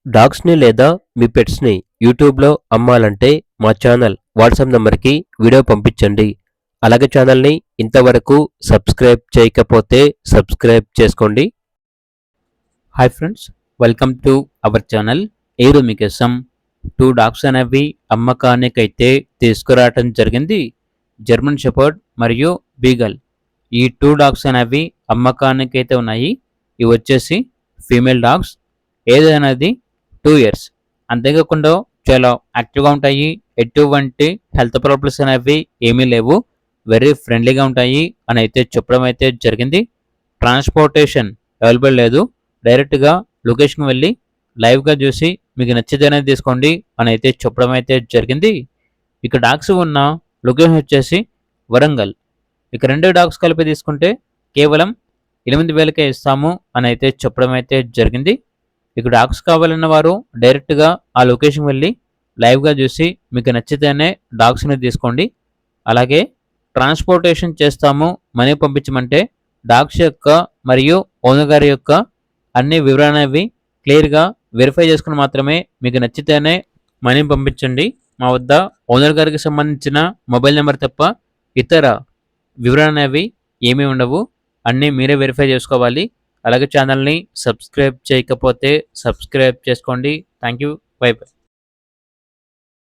డాగ్స్‌ని లేదా మీ పెట్స్‌ని యూట్యూబ్‌లో అమ్మాలంటే మా ఛానల్ వాట్సాప్ నంబర్‌కి వీడియో పంపించండి. అలాగే ఛానల్‌ని ఇంతవరకు సబ్స్క్రైబ్ చేయకపోతే సబ్స్క్రైబ్ చేసుకోండి. Hi friends, welcome to our channel. ఈరోజు మీకోసం 2 డాగ్స్ అనేవి అమ్మకానికైతే తీసుకురావటం జరిగింది. జర్మన్ షెపర్డ్ మరియు బీగల్. ఈ 2 డాగ్స్ అనేవి అమ్మకానికైతే ఉన్నాయి. ఇవి వచ్చేసి ఫీమేల్ డాగ్స్. ఏజ్ అనేది 2 ఇయర్స్. అంతేకాకుండా చాలా యాక్టివ్గా ఉంటాయి. ఎటువంటి హెల్త్ ప్రాబ్లమ్స్ అనేవి ఏమీ లేవు. వెరీ ఫ్రెండ్లీగా ఉంటాయి అని అయితే చెప్పడం అయితే జరిగింది. ట్రాన్స్పోర్టేషన్ అవైలబుల్ లేదు. డైరెక్ట్గా లొకేషన్కి వెళ్ళి లైవ్గా చూసి మీకు నచ్చితేనే తీసుకోండి అని అయితే చెప్పడం అయితే జరిగింది. ఇక డాగ్స్ ఉన్న లొకేషన్ వచ్చేసి వరంగల్. ఇక 2 డాగ్స్ కలిపి తీసుకుంటే కేవలం 8,000కే ఇస్తాము అని అయితే చెప్పడం అయితే జరిగింది. ఇక డాగ్స్ కావాలన్న వారు డైరెక్ట్గా ఆ లొకేషన్కి వెళ్ళి లైవ్గా చూసి మీకు నచ్చితేనే డాగ్స్ని తీసుకోండి. అలాగే ట్రాన్స్పోర్టేషన్ చేస్తాము, మనీ పంపించమంటే డాగ్స్ యొక్క మరియు ఓనర్ గారి యొక్క అన్ని వివరాలనేవి క్లియర్గా వెరిఫై చేసుకుని మాత్రమే మీకు నచ్చితేనే మనీ పంపించండి. మా వద్ద ఓనర్ గారికి సంబంధించిన మొబైల్ నెంబర్ తప్ప ఇతర వివరాలనేవి ఏమీ ఉండవు. అన్నీ మీరే వెరిఫై చేసుకోవాలి. అలాగే ఛానల్ని సబ్స్క్రైబ్ చేయకపోతే సబ్స్క్రైబ్ చేసుకోండి. Thank you. By by.